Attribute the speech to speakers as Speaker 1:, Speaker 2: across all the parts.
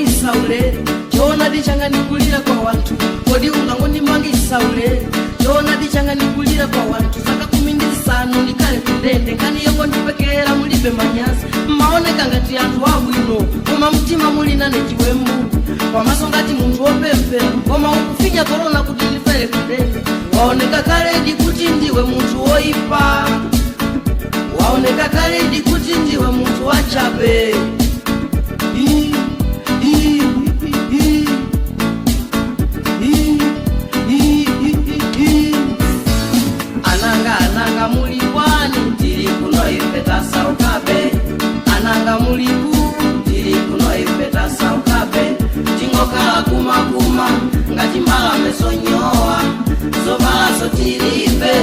Speaker 1: mangisa ule chona dichanga nikulira kwa watu kodi ungangondi mangisa ule chona dichanga nikulira kwa watu saka 15 nikale kudende kani yongo ndipekera mulibe manyazi maoneka ngati anthu abwino koma mtima muli nane chiwembu pamaso ngati munthu wopempera koma ukufinya korona kuti ndifere kudende waoneka kaledi kuti ndiwe munthu woipa waoneka kaledi kuti ndiwe munthu wachabe ananga muli kwani tiri kuno ipeta saukabe ananga muli ku tiri kuno ipeta saukabe tingokala kuma ngati mbala mesonyowa zovala sotiribe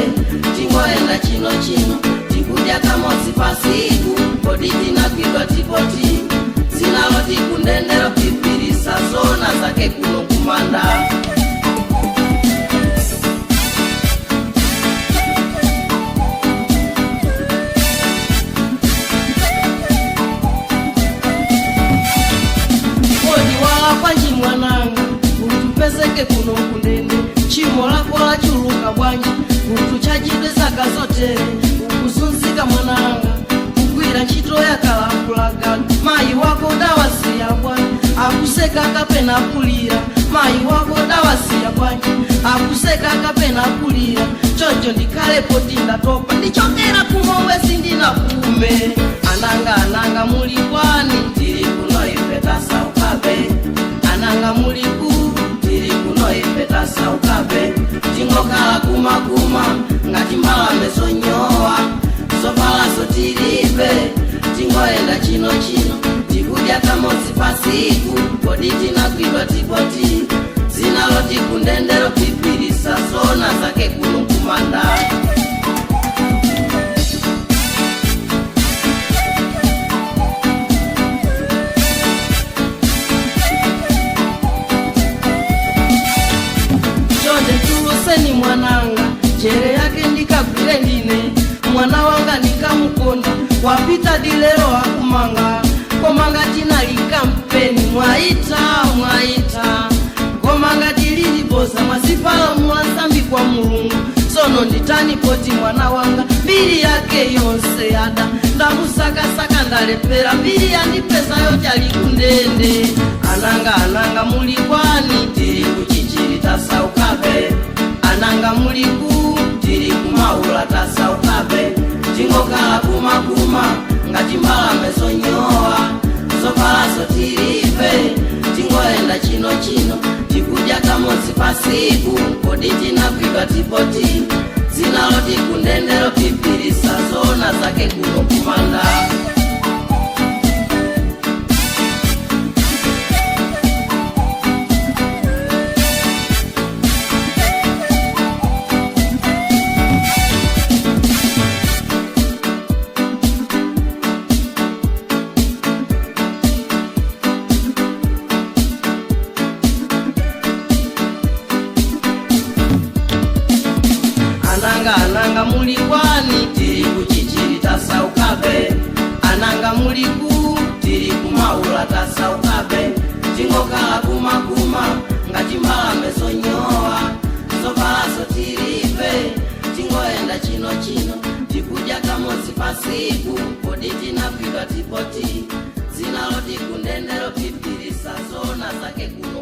Speaker 1: tingoenda chino tikudya kamosi pasiku kodi tinakwidwa tipoti zinaloti kundendero pipirisa zona zake kuno kumanda kwanji mwananga utupezeke kuno kundende chimo lako la chuluka bwanji utuchajidwe zaka zote ukuzunzika mwananga kugwira ntchito yakalakulaga mayi wako dawasiya bwanji akuseka kapena kulira mayi wako dawasiya bwanji akuseka kapena kulira choncho ndikhalepo tindatopa ndichokera kumomwe sindinakume ananga muli kwani tiri kuno ipeta saukabe ananga muli ku tiri kuno ipeta saukabe tingokala kuma ngati mbala mesonyowa zovala sotiribe tingoenda chino tikudya kamosi pasiku kodi tinakwidwa tipoti zinaloti kundendero pipirisa zona zake kuno kumanda ni mwananga chere yake ndikagwire ndine mwana wanga nikamukonda wapita dilero akumanga komanga tinalika mpeni mwaita komanga tililiboza mwasipala mwansambi kwa mulungu sono nditani poti mwana wanga mbili yake yonse yada ndamusakasaka ndalepera mbili yanipesa yochali kundende ananga muli kwani tiri kuchichirita saukabe ananga muli ku tiri kumaula tasaukabe tingokala kuma ngati mbala mesonyowa zovala sotiribe tingoenda chino tikudya kamosi pasiku kodi tinakwidwa tipoti zinaloti kundendero pipirisa zona zake kuno kumanda ananga muli kwani tiri kuchichirita saukabe ananga muli ku tiri kumaula tasaukabe tingokala kuma ngati mbala mesonyowa zovala sotiribe tingoenda chino tikudya kamosi pasiku kodi tinakwidwa tipoti zinaloti kundendero pipirisa zona zake kuno